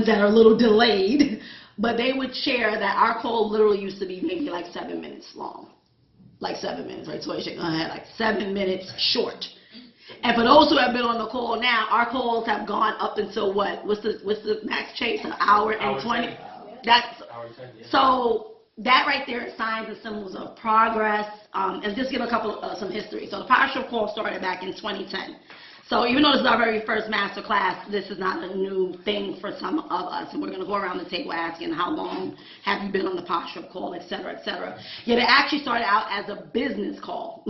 that are a little delayed, but they would share that our call literally used to be maybe like 7 minutes long. Like 7 minutes, right? So I shake my head, like 7 minutes short. And for those who have been on the call now, our calls have gone up until what? What's the max chase? An hour and 20? That's so that right there is signs and symbols of progress. And just give a couple some history. So the partial call started back in 2010. So even though this is our very first master class, this is not a new thing for some of us. And we're going to go around the table asking how long have you been on the partial call, et cetera, et cetera. Yet it actually started out as a business call.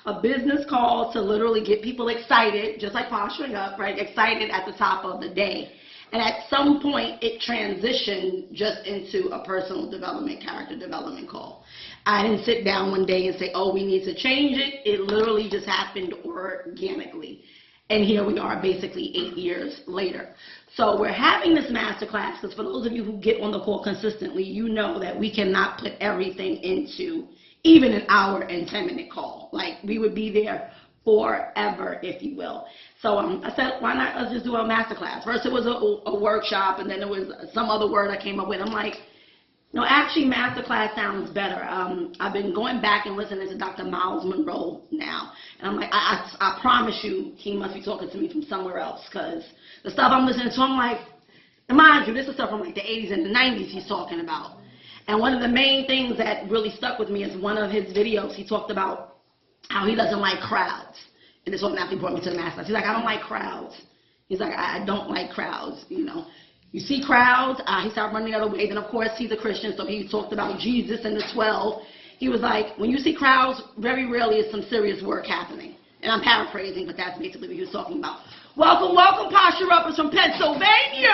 A business call to literally get people excited, just like posturing up, right? Excited at the top of the day. And at some point, it transitioned just into a personal development, character development call. I didn't sit down one day and say, oh, we need to change it. It literally just happened organically. And here we are basically 8 years later. So we're having this masterclass because for those of you who get on the call consistently, you know that we cannot put everything into even an hour and 10-minute call. Like we would be there forever, if you will. So I said, why not let's just do a masterclass? First it was a workshop, and then there was some other word I came up with. I'm like, no, actually, masterclass sounds better. I've been going back and listening to Dr. Miles Monroe now, and I'm like, I promise you, he must be talking to me from somewhere else, because the stuff I'm listening to, I'm like, and mind you, this is stuff from like the 80s and the 90s he's talking about. And one of the main things that really stuck with me is one of his videos. He talked about how he doesn't like crowds, and this one actually brought me to the masterclass. He's like, I don't like crowds. He's like, I don't like crowds, you know. You see crowds, he started running the other way. Then, of course, he's a Christian, so he talked about Jesus and the 12. He was like, when you see crowds, very rarely is some serious work happening. And I'm paraphrasing, but that's basically what he was talking about. Welcome, welcome, posture uppers from Pennsylvania.